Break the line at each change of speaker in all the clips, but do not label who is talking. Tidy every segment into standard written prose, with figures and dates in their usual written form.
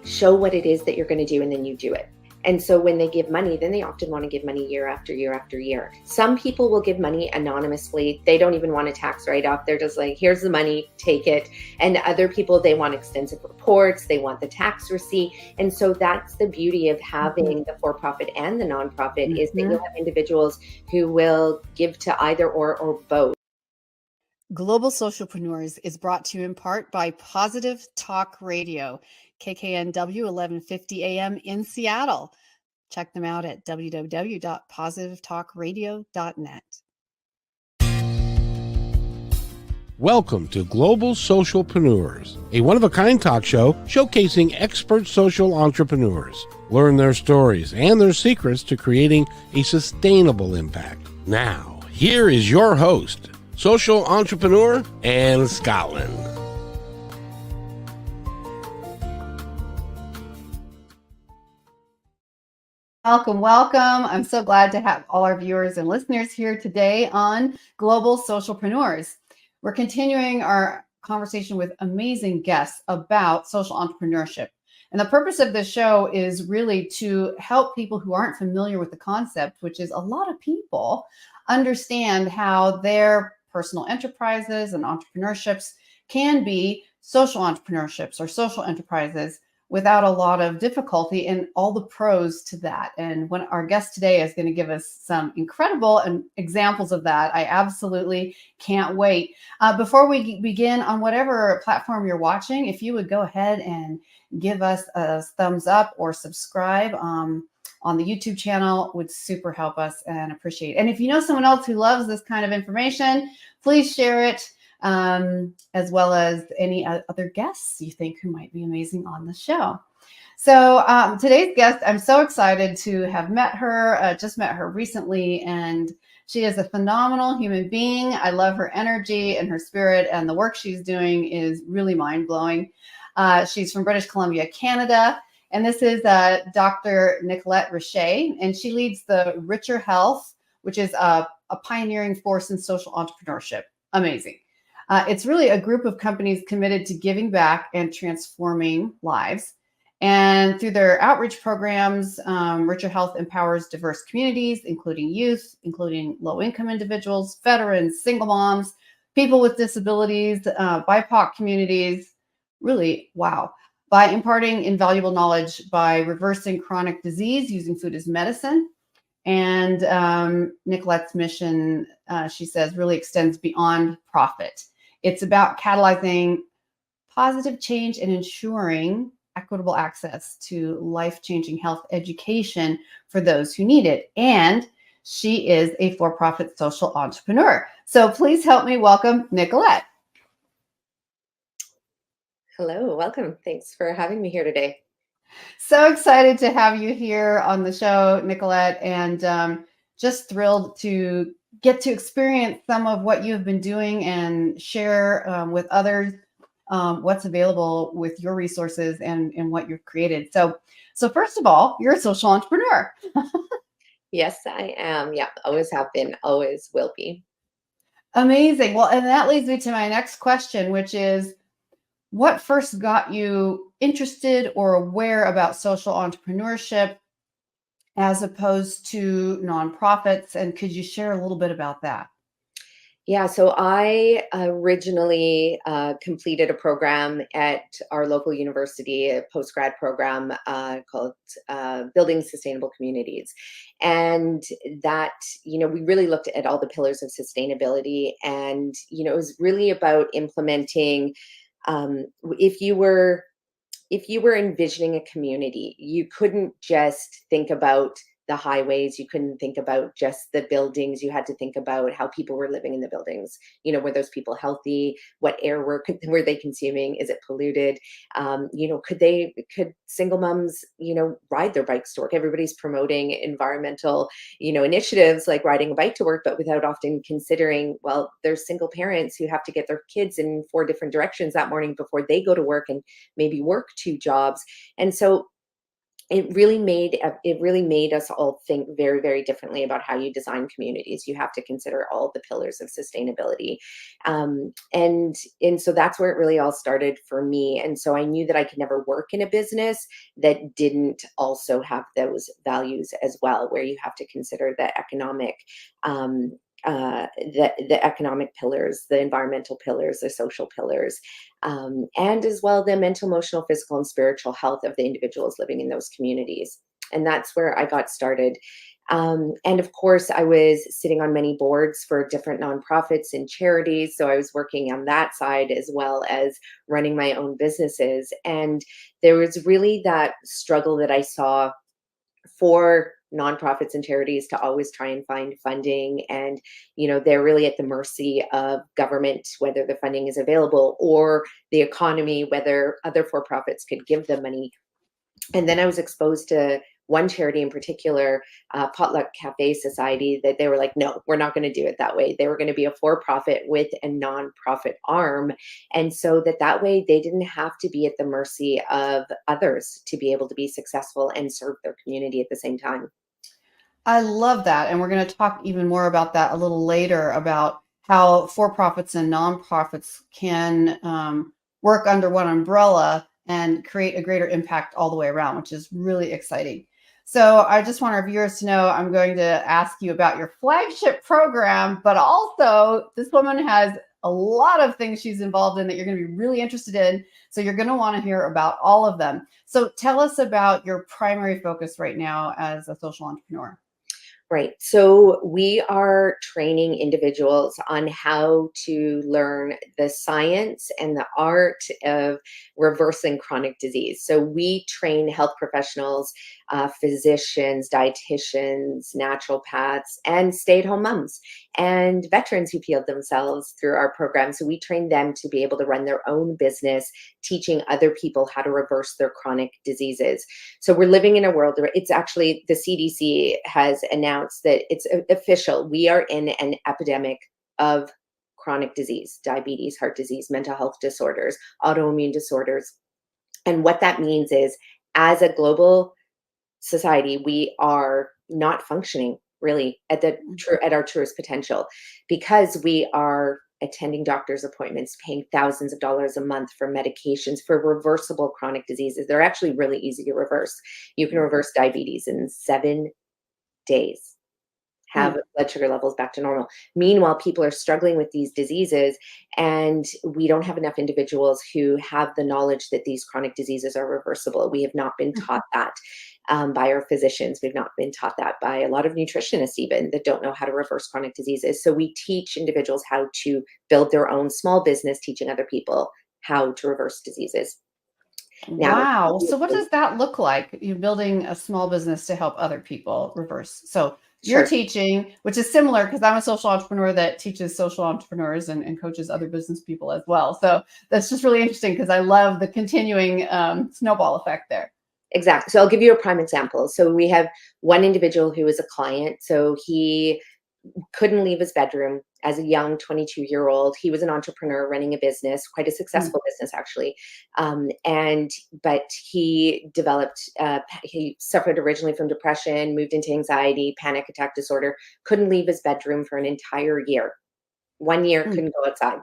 show what it is that you're going to do, and then you do it. And so when they give money, then they often want to give money year after year after year. Some people will give money anonymously. They don't even want a tax write-off. They're just like, here's the money, take it. And other people, they want extensive reports. They want the tax receipt. And so that's the beauty of having the for-profit and the nonprofit, is that you'll have individuals who will give to either or both.
Global Socialpreneurs is brought to you in part by Positive Talk Radio, KKNW 1150 AM in Seattle. Check them out at www.positivetalkradio.net.
Welcome to Global Socialpreneurs, a one-of-a-kind talk show showcasing expert social entrepreneurs. Learn their stories and their secrets to creating a sustainable impact. Now, here is your host, social entrepreneur Anne SCOTTLIN.
Welcome, welcome. I'm so glad to have all our viewers and listeners here today on Global Socialpreneurs. We're continuing our conversation with amazing guests about social entrepreneurship. And the purpose of this show is really to help people who aren't familiar with the concept, which is a lot of people, understand how their personal enterprises and entrepreneurships can be social entrepreneurships or social enterprises without a lot of difficulty, and all the pros to that. And when our guest today is going to give us some incredible examples of that, I absolutely can't wait. Before we begin, on whatever platform you're watching, if you would go ahead and give us a thumbs up or subscribe on the YouTube channel, would super help us and appreciate it. And if you know someone else who loves this kind of information, please share it, as well as any other guests you think who might be amazing on the show. So today's guest, I'm so excited to have met her, just met her recently, and she is a phenomenal human being. I love her energy and her spirit, and the work she's doing is really mind-blowing. She's from British Columbia, Canada, and this is Dr. Nicolette Richer, and she leads the Richer Health, which is a pioneering force in social entrepreneurship. Amazing. It's really a group of companies committed to giving back and transforming lives. And through their outreach programs, Richer Health empowers diverse communities, including youth, including low-income individuals, veterans, single moms, people with disabilities, BIPOC communities. Really, wow. By imparting invaluable knowledge, by reversing chronic disease using food as medicine. And Nicolette's mission, she says, really extends beyond profit. It's about catalyzing positive change and ensuring equitable access to life-changing health education for those who need it. And she is a for-profit social entrepreneur. So please help me welcome Nicolette.
Hello, welcome. Thanks for having me here today.
So excited to have you here on the show, Nicolette, and just thrilled to get to experience some of what you've been doing and share with others what's available with your resources and what you've created. So first of all, you're a social entrepreneur.
Yes, I am. Yeah, always have been, always will be.
Amazing. Well, and that leads me to my next question, which is, what first got you interested or aware about social entrepreneurship as opposed to nonprofits? And could you share a little bit about that?
Yeah, so I originally completed a program at our local university, a postgrad program called Building Sustainable Communities. And that, we really looked at all the pillars of sustainability. And, it was really about implementing, if you were envisioning a community, you couldn't just think about the highways. You couldn't think about just the buildings. You had to think about how people were living in the buildings. Were those people healthy? What air were they consuming? Is it polluted? Could single moms, ride their bikes to work? Everybody's promoting environmental, initiatives like riding a bike to work, but without often considering, well, there's single parents who have to get their kids in 4 different directions that morning before they go to work and maybe work 2 jobs. And so it really made us all think very, very differently about how you design communities. You have to consider all the pillars of sustainability, and so that's where it really all started for me. And so I knew that I could never work in a business that didn't also have those values as well, where you have to consider the economic. The economic pillars, the environmental pillars, the social pillars, and as well the mental, emotional, physical, and spiritual health of the individuals living in those communities. And that's where I got started. And of course, I was sitting on many boards for different nonprofits and charities. So I was working on that side as well as running my own businesses. And there was really that struggle that I saw for nonprofits and charities to always try and find funding, and they're really at the mercy of government, whether the funding is available, or the economy, whether other for-profits could give them money. And then I was exposed to one charity in particular, Potluck Cafe Society, that they were like, no, we're not going to do it that way. They were going to be a for-profit with a nonprofit arm. And so that way they didn't have to be at the mercy of others to be able to be successful and serve their community at the same time.
I love that. And we're going to talk even more about that a little later, about how for-profits and nonprofits can work under one umbrella and create a greater impact all the way around, which is really exciting. So I just want our viewers to know I'm going to ask you about your flagship program, but also this woman has a lot of things she's involved in that you're going to be really interested in. So you're going to want to hear about all of them. So tell us about your primary focus right now as a social entrepreneur.
Right. So we are training individuals on how to learn the science and the art of reversing chronic disease. So we train health professionals, physicians, dietitians, naturopaths, and stay-at-home moms, and veterans who healed themselves through our program. So we train them to be able to run their own business, teaching other people how to reverse their chronic diseases. So we're living in a world where it's actually, the CDC has announced that it's official. We are in an epidemic of chronic disease, diabetes, heart disease, mental health disorders, autoimmune disorders. And what that means is, as a global society, we are not functioning really at our truest potential, because we are attending doctor's appointments, paying thousands of dollars a month for medications for reversible chronic diseases. They're actually really easy to reverse. You can reverse diabetes in 7 days, have blood sugar levels back to normal. Meanwhile, people are struggling with these diseases, and we don't have enough individuals who have the knowledge that these chronic diseases are reversible. We have not been taught that by our physicians. We've not been taught that by a lot of nutritionists even, that don't know how to reverse chronic diseases. So we teach individuals how to build their own small business, teaching other people how to reverse diseases.
Now, wow. So what does that look like? You're building a small business to help other people reverse. So you're teaching, which is similar, because I'm a social entrepreneur that teaches social entrepreneurs and coaches other business people as well. So that's just really interesting, because I love the continuing snowball effect there.
Exactly. So I'll give you a prime example. So we have one individual who is a client. So he couldn't leave his bedroom as a young 22-year-old. He was an entrepreneur running a business, quite a successful business actually. But he developed, he suffered originally from depression, moved into anxiety, panic attack disorder, couldn't leave his bedroom for an entire year. 1 year, couldn't go outside.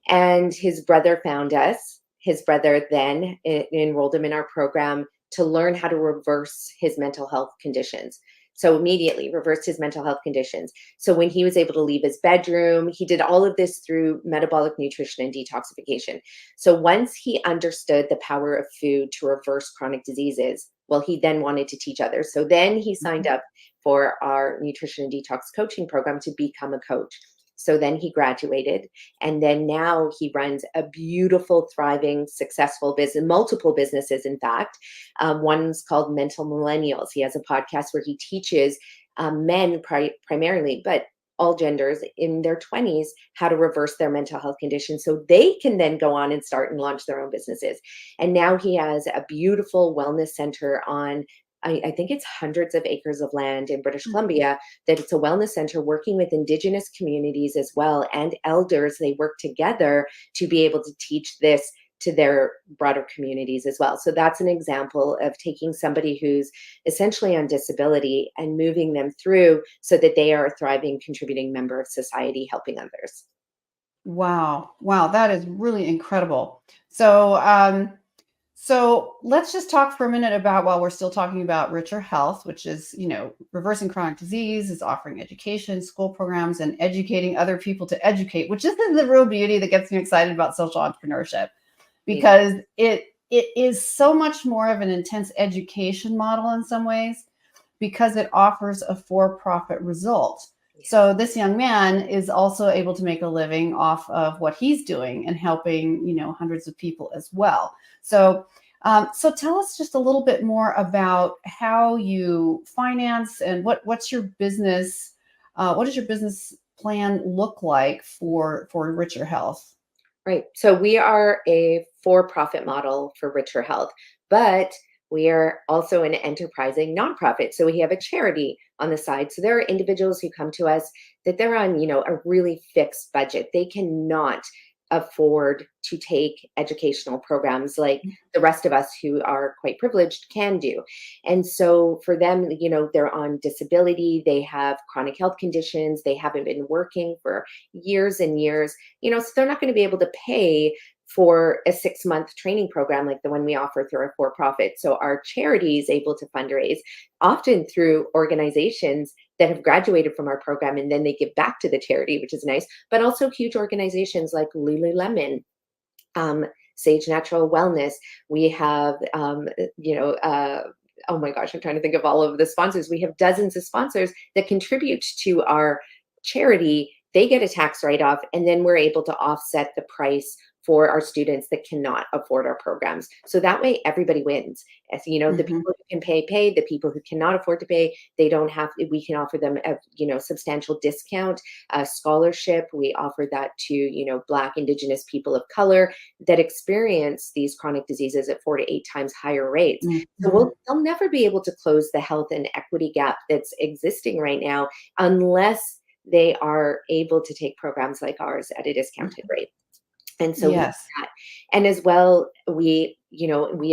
And his brother found us. His brother then enrolled him in our program to learn how to reverse his mental health conditions. So immediately reversed his mental health conditions. So when he was able to leave his bedroom, he did all of this through metabolic nutrition and detoxification. So once he understood the power of food to reverse chronic diseases, well, he then wanted to teach others. So then he signed up for our nutrition and detox coaching program to become a coach. So then he graduated, and then now he runs a beautiful, thriving, successful business, multiple businesses, in fact. One's called Mental Millennials. He has a podcast where he teaches men primarily, but all genders in their 20s, how to reverse their mental health conditions so they can then go on and start and launch their own businesses. And now he has a beautiful wellness center on, I think it's hundreds of acres of land in British Columbia, that it's a wellness center working with Indigenous communities as well, and elders. They work together to be able to teach this to their broader communities as well. So that's an example of taking somebody who's essentially on disability and moving them through so that they are a thriving, contributing member of society, helping others.
Wow. Wow. That is really incredible. So, so let's just talk for a minute about, while we're still talking about Richer Health, which is, reversing chronic disease, is offering education, school programs, and educating other people to educate, which is the real beauty that gets me excited about social entrepreneurship, because it is so much more of an intense education model in some ways, because it offers a for-profit result. So this young man is also able to make a living off of what he's doing and helping, hundreds of people as well. So, so tell us just a little bit more about how you finance and what's your business. What does your business plan look like for Richer Health?
Right. So we are a for-profit model for Richer Health, but we are also an enterprising nonprofit. So we have a charity on the side. So there are individuals who come to us that they're on, a really fixed budget. They cannot afford to take educational programs like the rest of us who are quite privileged can do. And so for them, they're on disability, they have chronic health conditions, they haven't been working for years and years, so they're not going to be able to pay for a 6-month training program like the one we offer through our for-profit. So our charity is able to fundraise, often through organizations that have graduated from our program, and then they give back to the charity, which is nice, but also huge organizations like Lululemon, Sage Natural Wellness. We have, oh my gosh, I'm trying to think of all of the sponsors. We have dozens of sponsors that contribute to our charity. They get a tax write-off, and then we're able to offset the price for our students that cannot afford our programs. So that way everybody wins. As the people who can pay, the people who cannot afford to pay, they don't have, we can offer them a, substantial discount, scholarship. We offer that to, Black, Indigenous people of color that experience these chronic diseases at 4 to 8 times higher rates. So they'll never be able to close the health and equity gap that's existing right now unless they are able to take programs like ours at a discounted rate. And so
Yes.
and as well, we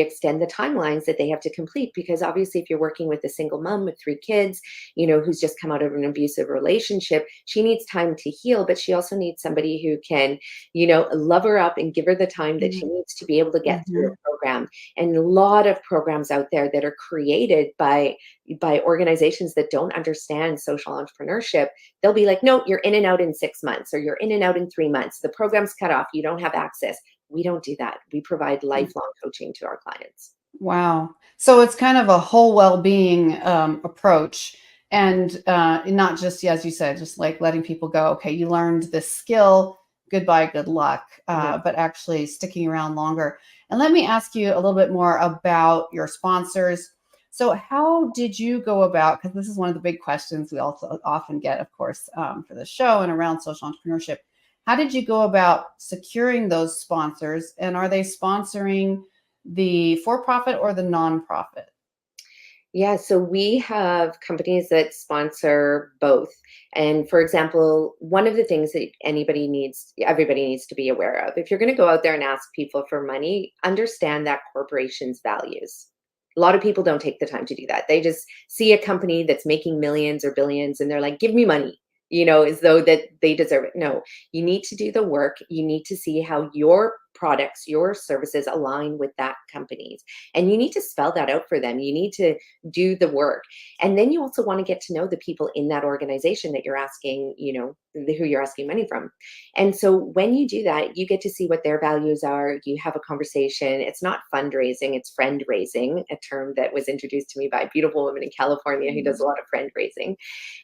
extend the timelines that they have to complete, because obviously if you're working with a single mom with 3 kids, who's just come out of an abusive relationship, she needs time to heal, but she also needs somebody who can, love her up and give her the time that she needs to be able to get through a program. And a lot of programs out there that are created by organizations that don't understand social entrepreneurship, they'll be like, no, you're in and out in 6 months, or you're in and out in 3 months. The program's cut off. You don't have access. We don't do that. We provide lifelong coaching to our clients.
Wow. So it's kind of a whole well-being approach, and not just, as you said, just like letting people go, okay, you learned this skill, goodbye, good luck, but actually sticking around longer. And let me ask you a little bit more about your sponsors. So how did you go about, because this is one of the big questions we also often get, of course, for the show and around social entrepreneurship. How did you go about securing those sponsors? And are they sponsoring the for-profit or the nonprofit?
Yeah, so we have companies that sponsor both. And for example, one of the things that everybody needs to be aware of, if you're going to go out there and ask people for money, understand that corporations' values. A lot of people don't take the time to do that. They just see a company that's making millions or billions and they're like, give me money, as though that they deserve it. No, you need to do the work. You need to see how your products, your services align with that company's. And you need to spell that out for them. You need to do the work. And then you also want to get to know the people in that organization that you're asking, who you're asking money from. And so when you do that, you get to see what their values are. You have a conversation. It's not fundraising, it's friend raising, a term that was introduced to me by a beautiful woman in California who does a lot of friend raising.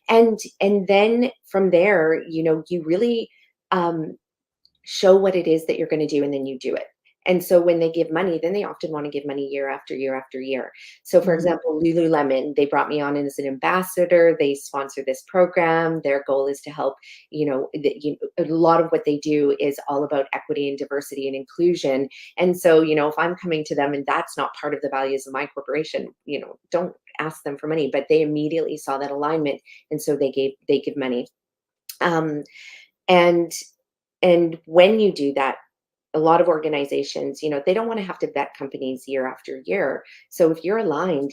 And then from there, you really show what it is that you're going to do, and then you do it. And so when they give money, then they often want to give money year after year after year. So for example, Lululemon, they brought me on as an ambassador. They sponsor this program. Their goal is to help, a lot of what they do is all about equity and diversity and inclusion. And so, if I'm coming to them and that's not part of the values of my corporation, don't ask them for money, but they immediately saw that alignment. And so they give money. And when you do that, a lot of organizations, they don't want to have to vet companies year after year. So if you're aligned,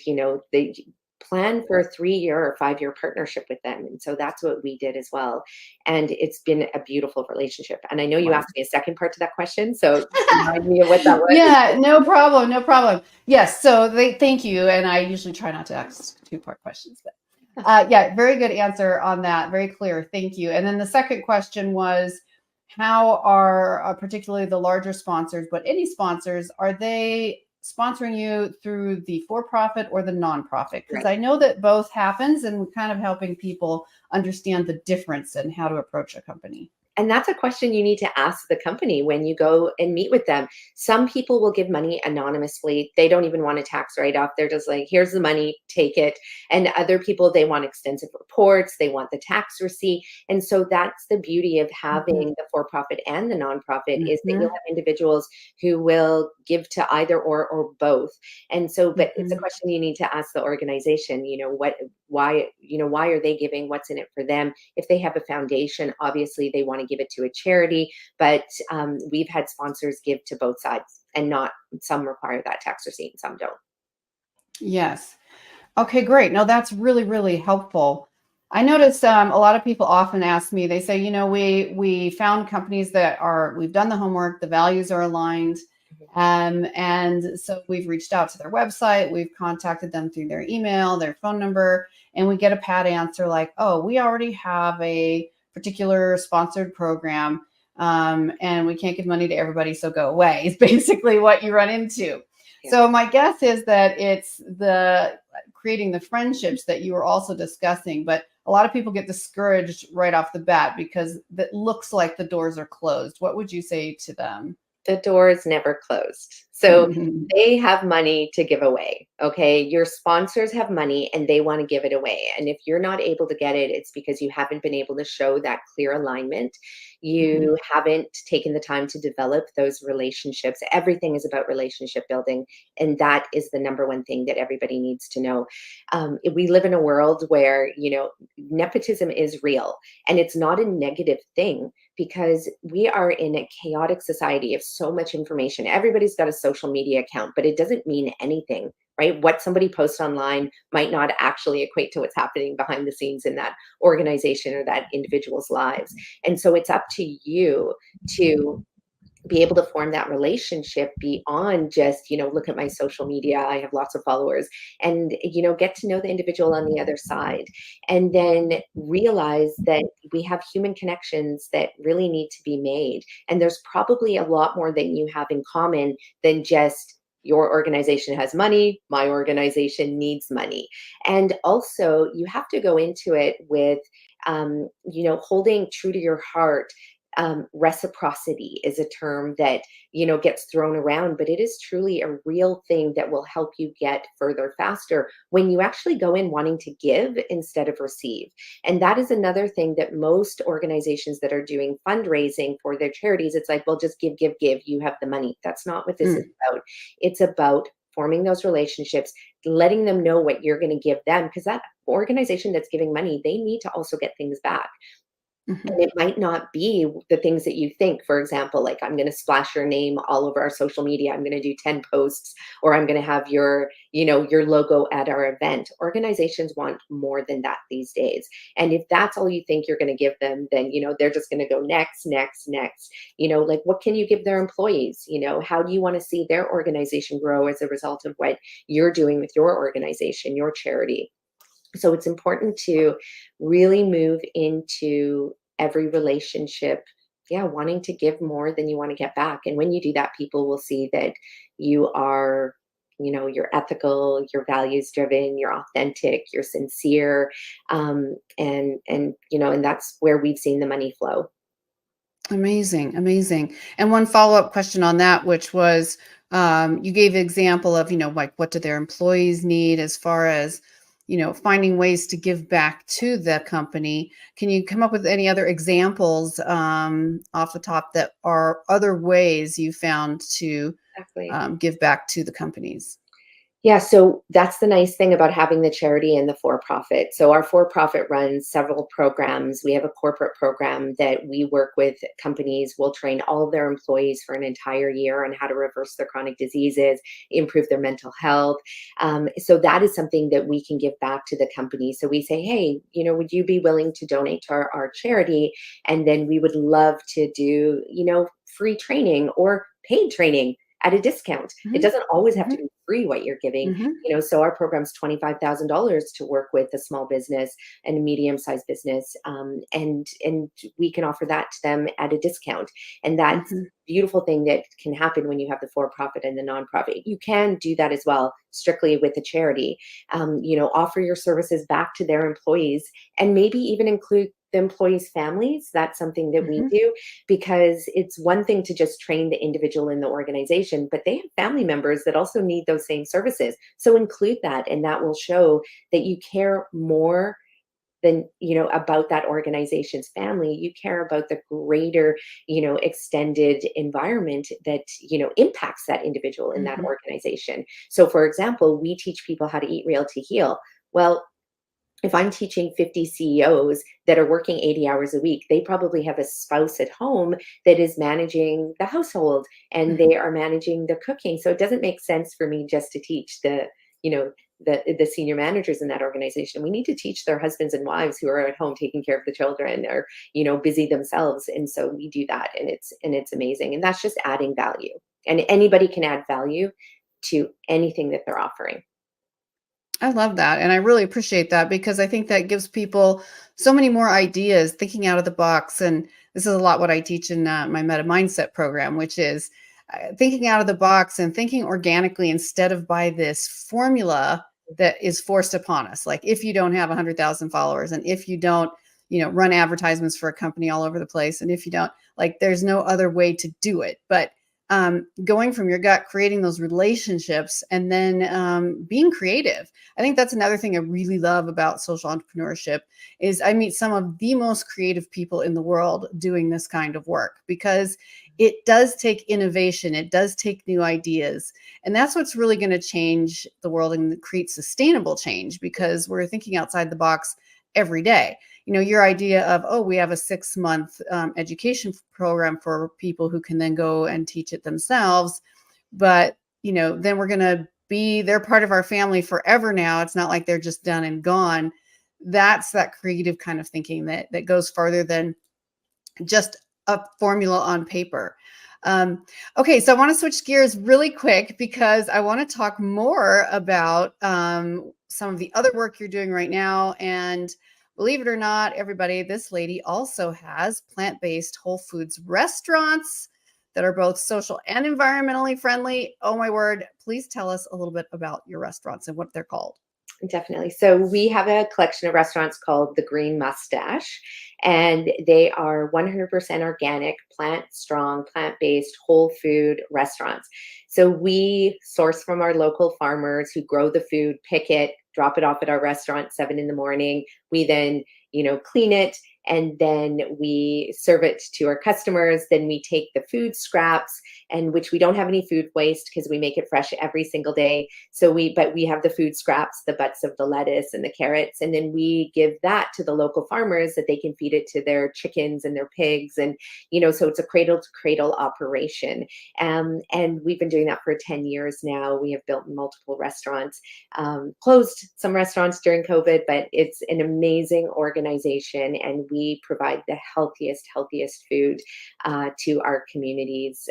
they plan for a 3-year or 5-year partnership with them. And so that's what we did as well. And it's been a beautiful relationship. And I know you
Wow.
asked me a second part to that question. So remind me of what that was.
Yeah, no problem. No problem. Yes. So thank you. And I usually try not to ask 2-part questions, but yeah, very good answer on that. Very clear. Thank you. And then the second question was, how are particularly the larger sponsors, but any sponsors, are they sponsoring you through the for-profit or the nonprofit? Because
Right.
I know that both happens, and kind of helping people understand the difference and how to approach a company.
And that's a question you need to ask the company when you go and meet with them. Some people will give money anonymously. They don't even want a tax write-off. They're just like, here's the money, take it. And other people, they want extensive reports. They want the tax receipt. And so that's the beauty of having the for-profit and the nonprofit, is that you'll have individuals who will give to either or both. And so, but it's a question you need to ask the organization, why are they giving? What's in it for them? If they have a foundation, obviously they want to give it to a charity, but we've had sponsors give to both sides, and not some require that tax receipt and some don't.
Yes. Okay, great. No, that's really, really helpful. I notice a lot of people often ask me, they say, we found companies that we've done the homework, the values are aligned. And so we've reached out to their website, we've contacted them through their email, their phone number, and we get a pat answer like, oh, we already have a particular sponsored program, and we can't give money to everybody, so go away, is basically what you run into. Yeah. So my guess is that it's the creating the friendships that you were also discussing, but a lot of people get discouraged right off the bat because it looks like the doors are closed. What would you say to them?
The door is never closed. So they have money to give away. Okay. Your sponsors have money and they want to give it away. And if you're not able to get it, it's because you haven't been able to show that clear alignment. You haven't taken the time to develop those relationships. Everything is about relationship building. And that is the number one thing that everybody needs to know. We live in a world where, nepotism is real, and it's not a negative thing, because we are in a chaotic society of so much information. Everybody's got a social media account, but it doesn't mean anything, right? What somebody posts online might not actually equate to what's happening behind the scenes in that organization or that individual's lives. And so it's up to you to be able to form that relationship beyond just, look at my social media, I have lots of followers, and, get to know the individual on the other side. And then realize that we have human connections that really need to be made. And there's probably a lot more that you have in common than just your organization has money, my organization needs money. And also you have to go into it with, holding true to your heart. Reciprocity is a term that, gets thrown around, but it is truly a real thing that will help you get further faster when you actually go in wanting to give instead of receive. And that is another thing that most organizations that are doing fundraising for their charities, it's like, well, just give, you have the money. That's not what this is about. It's about forming those relationships, letting them know what you're going to give them, because that organization that's giving money, they need to also get things back. And it might not be the things that you think. For example, like, I'm going to splash your name all over our social media. I'm going to do 10 posts, or I'm going to have your logo at our event. Organizations want more than that these days. And if that's all you think you're going to give them, then, they're just going to go next. Like, what can you give their employees? How do you want to see their organization grow as a result of what you're doing with your organization, your charity? So it's important to really move into every relationship, wanting to give more than you want to get back. And when you do that, people will see that you are, you're ethical, you're values driven, you're authentic, you're sincere. And that's where we've seen the money flow.
Amazing. And one follow-up question on that, which was, you gave an example of, like, what do their employees need as far as, finding ways to give back to the company. Can you come up with any other examples off the top that are other ways you found to give back to the companies?
Yeah, so that's the nice thing about having the charity and the for-profit. So our for-profit runs several programs. We have a corporate program that we work with companies. We'll train all of their employees for an entire year on how to reverse their chronic diseases, improve their mental health. So that is something that we can give back to the company. So we say, hey, would you be willing to donate to our charity? And then we would love to do, free training or paid training at a discount. It
Mhm,
doesn't always have to
mhm,
be free what you're giving.
mhm,
So our program's $25,000 to work with a small business and a medium-sized business, and we can offer that to them at a discount. And that's
mhm,
beautiful thing that can happen when you have the for-profit and the nonprofit. You can do that as well, strictly with the charity. Offer your services back to their employees, and maybe even include the employees' families. That's something that we
mhm,
do, because it's one thing to just train the individual in the organization, but they have family members that also need those same services. So include that, and that will show that you care more than, about that organization's family. You care about the greater, extended environment that, impacts that individual in that
mhm,
organization. So for example, we teach people how to eat real to heal. Well, if I'm teaching 50 CEOs that are working 80 hours a week, they probably have a spouse at home that is managing the household, and
mhm.
they are managing the cooking. So it doesn't make sense for me just to teach you know, the senior managers in that organization. We need to teach their husbands and wives who are at home taking care of the children, or, busy themselves. And so we do that, and it's amazing. And that's just adding value. And anybody can add value to anything that they're offering.
I love that. And I really appreciate that because I think that gives people so many more ideas, thinking out of the box. And this is a lot what I teach in my Meta Mindset program, which is thinking out of the box and thinking organically instead of by this formula that is forced upon us. Like if you don't have 100,000 followers, and if you don't, run advertisements for a company all over the place, and if you don't, like, there's no other way to do it. But going from your gut, creating those relationships, and then being creative. I think that's another thing I really love about social entrepreneurship is I meet some of the most creative people in the world doing this kind of work, because it does take innovation. It does take new ideas. And that's what's really going to change the world and create sustainable change, because we're thinking outside the box every day. Your idea of, oh, we have a 6-month education program for people who can then go and teach it themselves. But, then we're going to they're part of our family forever now. It's not like they're just done and gone. That's that creative kind of thinking that goes farther than just a formula on paper. Okay, so I want to switch gears really quick because I want to talk more about some of the other work you're doing right now. And believe it or not, everybody, this lady also has plant-based whole foods restaurants that are both social and environmentally friendly. Oh my word, please tell us a little bit about your restaurants and what they're called.
Definitely. So we have a collection of restaurants called the Green Mustache, and they are 100% organic, plant strong, plant-based, whole food restaurants. So we source from our local farmers who grow the food, pick it, drop it off at our restaurant 7 in the morning. We then, clean it, and then we serve it to our customers. Then we take the food scraps, and which we don't have any food waste because we make it fresh every single day. But we have the food scraps, the butts of the lettuce and the carrots, and then we give that to the local farmers that they can feed it to their chickens and their pigs. And, so it's a cradle to cradle operation. And we've been doing that for 10 years now. We have built multiple restaurants, closed some restaurants during COVID, but it's an amazing organization, and we provide the healthiest food to our communities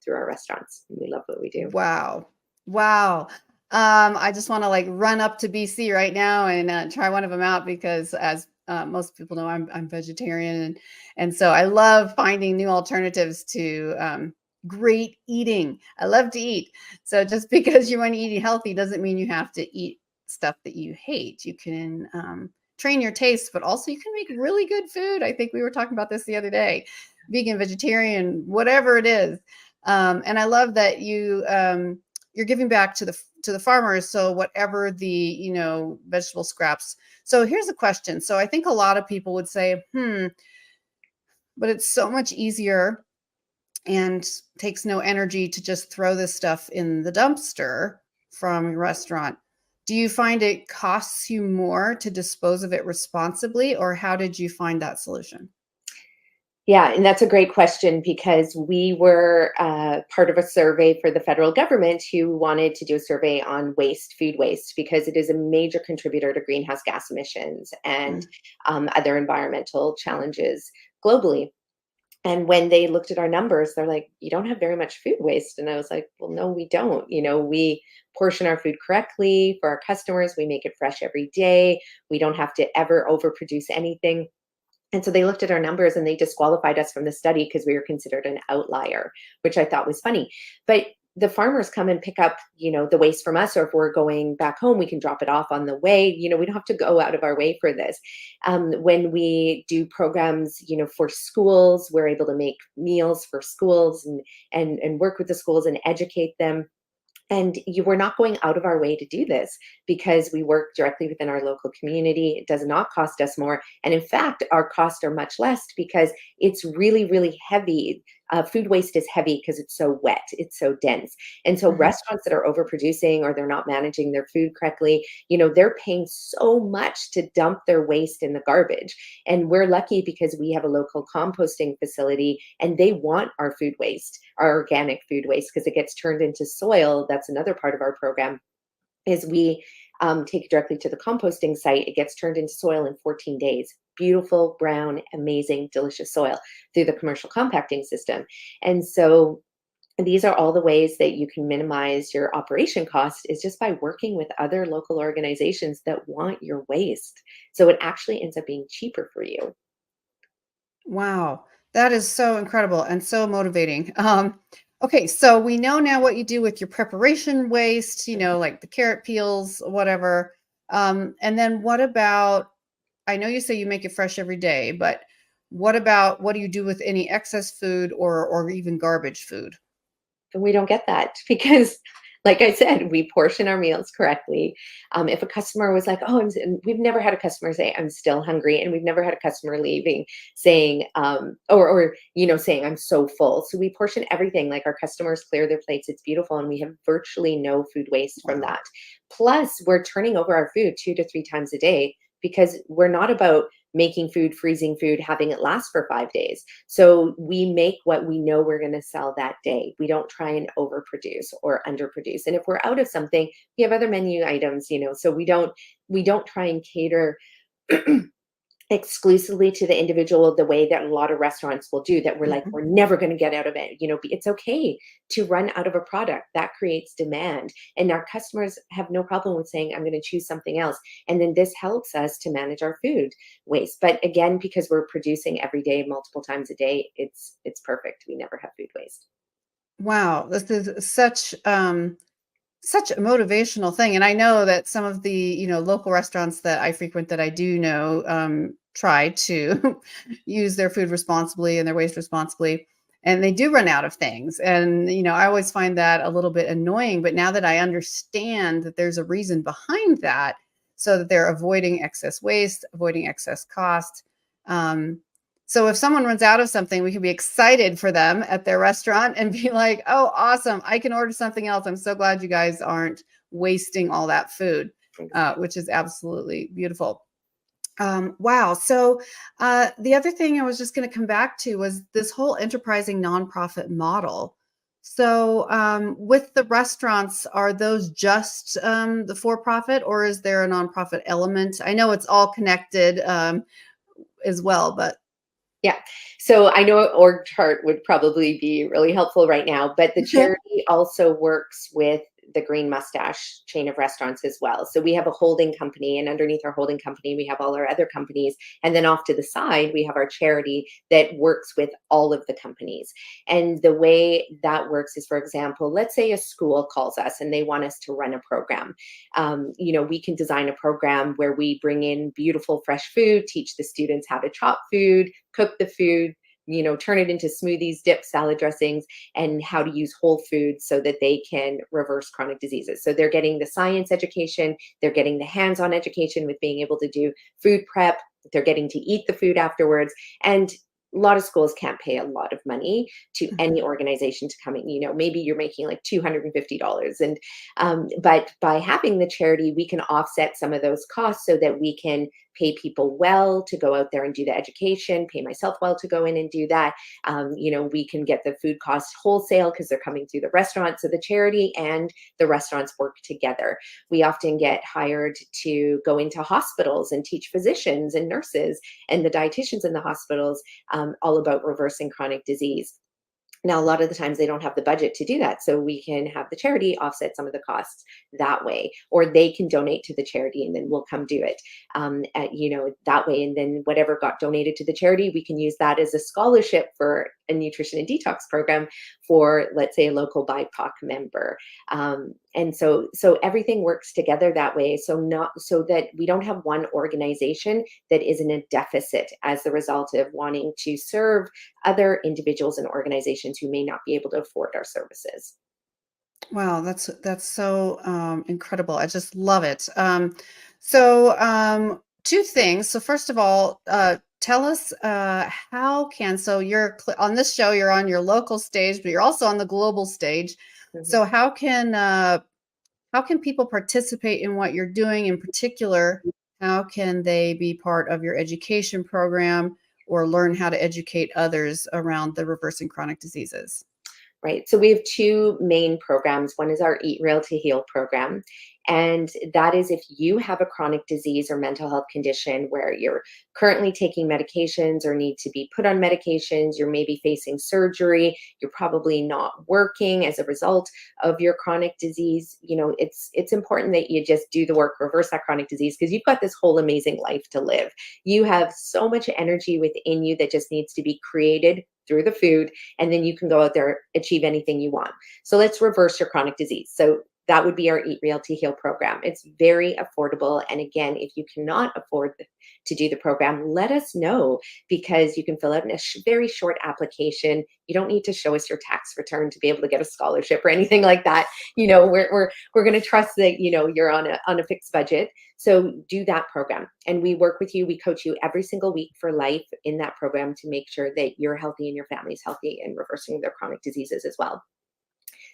through our restaurants. We love what we do.
Wow. Wow. I just want to like run up to BC right now and try one of them out because as most people know, I'm vegetarian. And so I love finding new alternatives to great eating. I love to eat. So just because you want to eat healthy doesn't mean you have to eat stuff that you hate. You can train your taste, but also you can make really good food. I think we were talking about this the other day, vegan, vegetarian, whatever it is. And I love that you're giving back to the farmers. So whatever the, vegetable scraps. So here's a question. So I think a lot of people would say, but it's so much easier and takes no energy to just throw this stuff in the dumpster. from your restaurant, do you find it costs you more to dispose of it responsibly, or how did you find that solution?
Yeah, and that's a great question because we were part of a survey for the federal government who wanted to do a survey on waste, food waste, because it is a major contributor to greenhouse gas emissions and other environmental challenges globally. And when they looked at our numbers, they're like, you don't have very much food waste. And I was like, well, no, we don't. We portion our food correctly for our customers. We make it fresh every day. We don't have to ever overproduce anything. And so they looked at our numbers and they disqualified us from the study because we were considered an outlier, which I thought was funny. But the farmers come and pick up, the waste from us, or if we're going back home, we can drop it off on the way. We don't have to go out of our way for this. When we do programs, for schools, we're able to make meals for schools and work with the schools and educate them. And we're not going out of our way to do this because we work directly within our local community. It does not cost us more. And in fact, our costs are much less because it's really, really heavy. Food waste is heavy because it's so wet, it's so dense. And so restaurants that are overproducing or they're not managing their food correctly, they're paying so much to dump their waste in the garbage. And we're lucky because we have a local composting facility and they want our food waste, our organic food waste, because it gets turned into soil. That's another part of our program is we take it directly to the composting site. It gets turned into soil in 14 days. Beautiful, brown, amazing, delicious soil through the commercial compacting system. And so these are all the ways that you can minimize your operation cost is just by working with other local organizations that want your waste. So it actually ends up being cheaper for you.
Wow, that is so incredible and so motivating. Okay, so we know now what you do with your preparation waste, like the carrot peels, whatever. And then what about, I know you say you make it fresh every day, but what do you do with any excess food or even garbage food?
And we don't get that because, like I said, we portion our meals correctly. If a customer was like, "Oh," and we've never had a customer say, "I'm still hungry," and we've never had a customer leaving saying, saying, "I'm so full." So we portion everything. Like our customers clear their plates. It's beautiful, and we have virtually no food waste from that. Plus, we're turning over our food 2 to 3 times a day because we're not about making food, freezing food, having it last for 5 days. So we make what we know we're going to sell that day. We don't try and overproduce or underproduce. And if we're out of something, we have other menu items, so we don't try and cater exclusively to the individual the way that a lot of restaurants will do that. We're like, we're never going to get out of it. It's okay to run out of a product that creates demand. And our customers have no problem with saying, I'm going to choose something else. And then this helps us to manage our food waste. But again, because we're producing every day, multiple times a day, it's perfect. We never have food waste.
Wow, this is such a motivational thing. And I know that some of the, local restaurants that I frequent that I do know try to use their food responsibly and their waste responsibly. And they do run out of things. And, I always find that a little bit annoying. But now that I understand that there's a reason behind that, so that they're avoiding excess waste, avoiding excess cost. So if someone runs out of something, we can be excited for them at their restaurant and be like, oh, awesome, I can order something else. I'm so glad you guys aren't wasting all that food, which is absolutely beautiful. Wow. So the other thing I was just going to come back to was this whole enterprising nonprofit model. So with the restaurants, are those just the for-profit, or is there a nonprofit element? I know it's all connected as well, but
Yeah. So I know an org chart would probably be really helpful right now, but the charity also works with the Green Mustache chain of restaurants as well. So we have a holding company, and underneath our holding company, we have all our other companies. And then off to the side, we have our charity that works with all of the companies. And the way that works is, for example, let's say a school calls us and they want us to run a program. We can design a program where we bring in beautiful, fresh food, teach the students how to chop food, cook the food, turn it into smoothies, dips, salad dressings, and how to use whole foods so that they can reverse chronic diseases. So they're getting the science education, they're getting the hands-on education with being able to do food prep, they're getting to eat the food afterwards. And a lot of schools can't pay a lot of money to any organization to come in. Maybe you're making like $250, and but by having the charity, we can offset some of those costs so that we can pay people well to go out there and do the education, pay myself well to go in and do that. We can get the food costs wholesale because they're coming through the restaurants. So the charity and the restaurants work together. We often get hired to go into hospitals and teach physicians and nurses and the dietitians in the hospitals all about reversing chronic disease. Now, a lot of the times they don't have the budget to do that. So we can have the charity offset some of the costs that way, or they can donate to the charity and then we'll come do it that way. And then whatever got donated to the charity, we can use that as a scholarship for a nutrition and detox program for, let's say, a local BIPOC member. And so everything works together that way. So that we don't have one organization that is in a deficit as the result of wanting to serve other individuals and organizations who may not be able to afford our services.
Wow, that's so incredible. I just love it. So two things. So first of all, tell us so you're on this show, you're on your local stage, but you're also on the global stage. Mm-hmm. So how can people participate in what you're doing? In particular, how can they be part of your education program or learn how to educate others around the reversing chronic diseases?
Right. So we have two main programs. One is our Eat Real to Heal program. And that is if you have a chronic disease or mental health condition where you're currently taking medications or need to be put on medications, you're maybe facing surgery, you're probably not working as a result of your chronic disease. It's important that you just do the work, reverse that chronic disease, because you've got this whole amazing life to live. You have so much energy within you that just needs to be created through the food, and then you can go out there, achieve anything you want. So let's reverse your chronic disease. So that would be our Eat Real to Heal program. It's very affordable. And again, if you cannot afford to do the program, let us know, because you can fill out a very short application. You don't need to show us your tax return to be able to get a scholarship or anything like that. We're going to trust that, you're on a fixed budget. So do that program. And we work with you. We coach you every single week for life in that program to make sure that you're healthy and your family's healthy and reversing their chronic diseases as well.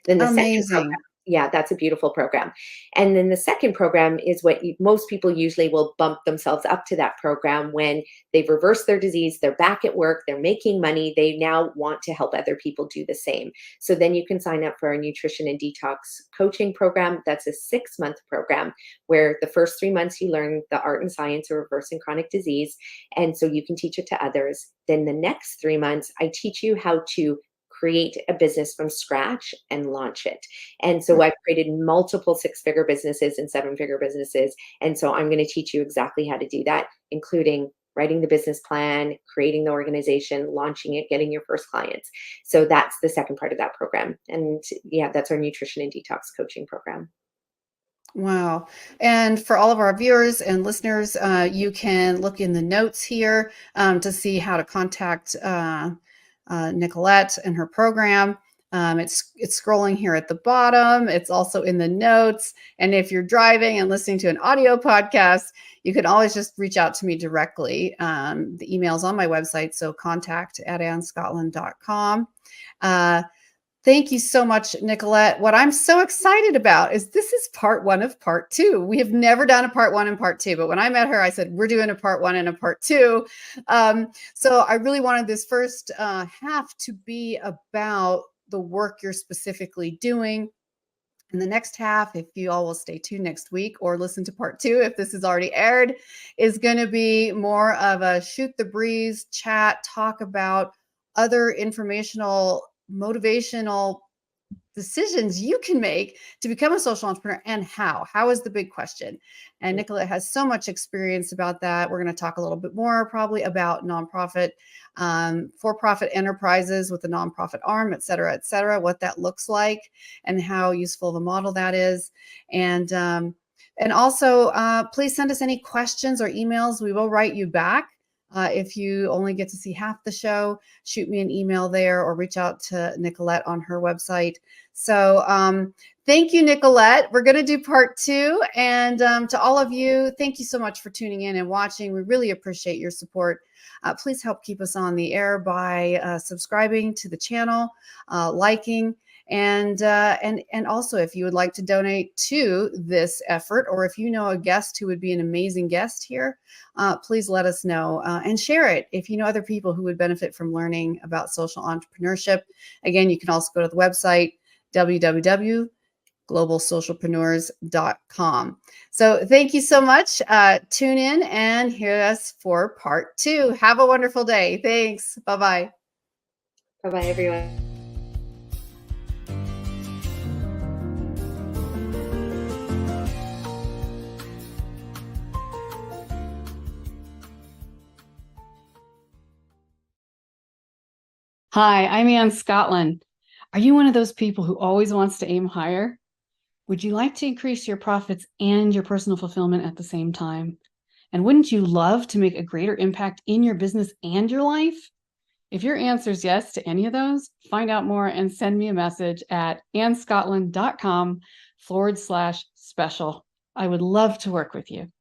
Then the second program, yeah, that's a beautiful program. And then the second program is what most people usually will bump themselves up to that program when they've reversed their disease, they're back at work, they're making money, they now want to help other people do the same. So then you can sign up for our nutrition and detox coaching program. That's a 6-month program where the first 3 months you learn the art and science of reversing chronic disease. And so you can teach it to others. Then the next 3 months, I teach you how to create a business from scratch and launch it. And so I've created multiple 6-figure businesses and 7-figure businesses. And so I'm going to teach you exactly how to do that, including writing the business plan, creating the organization, launching it, getting your first clients. So that's the second part of that program. And yeah, that's our nutrition and detox coaching program.
Wow. And for all of our viewers and listeners, you can look in the notes here to see how to contact Nicolette and her program. It's scrolling here at the bottom. It's also in the notes. And if you're driving and listening to an audio podcast, you can always just reach out to me directly. The email's on my website, so contact@annscottlin.com. Thank you so much, Nicolette. What I'm so excited about is this is part 1 of part 2. We have never done a part 1 and part 2, but when I met her, I said, we're doing a part 1 and a part 2. So I really wanted this first half to be about the work you're specifically doing. And the next half, if you all will stay tuned next week or listen to part 2, if this is already aired, is going to be more of a shoot the breeze chat, talk about other informational, motivational decisions you can make to become a social entrepreneur, and how is the big question. And Nicolette has so much experience about that. We're going to talk a little bit more probably about nonprofit, for-profit enterprises with a nonprofit arm, et cetera, what that looks like and how useful of a model that is. And also please send us any questions or emails. We will write you back. If you only get to see half the show, shoot me an email there or reach out to Nicolette on her website. So thank you, Nicolette. We're going to do part 2. And to all of you, thank you so much for tuning in and watching. We really appreciate your support. Please help keep us on the air by subscribing to the channel, liking, and also if you would like to donate to this effort, or if you know a guest who would be an amazing guest here, please let us know and share it if you know other people who would benefit from learning about social entrepreneurship. Again, you can also go to the website www.globalsocialpreneurs.com. So thank you so much. Tune in and hear us for part 2. Have a wonderful day. Thanks. Bye-bye.
Bye-bye, everyone.
Hi, I'm Ann SCOTTLIN. Are you one of those people who always wants to aim higher? Would you like to increase your profits and your personal fulfillment at the same time? And wouldn't you love to make a greater impact in your business and your life? If your answer is yes to any of those, find out more and send me a message at annscottlin.com/special. I would love to work with you.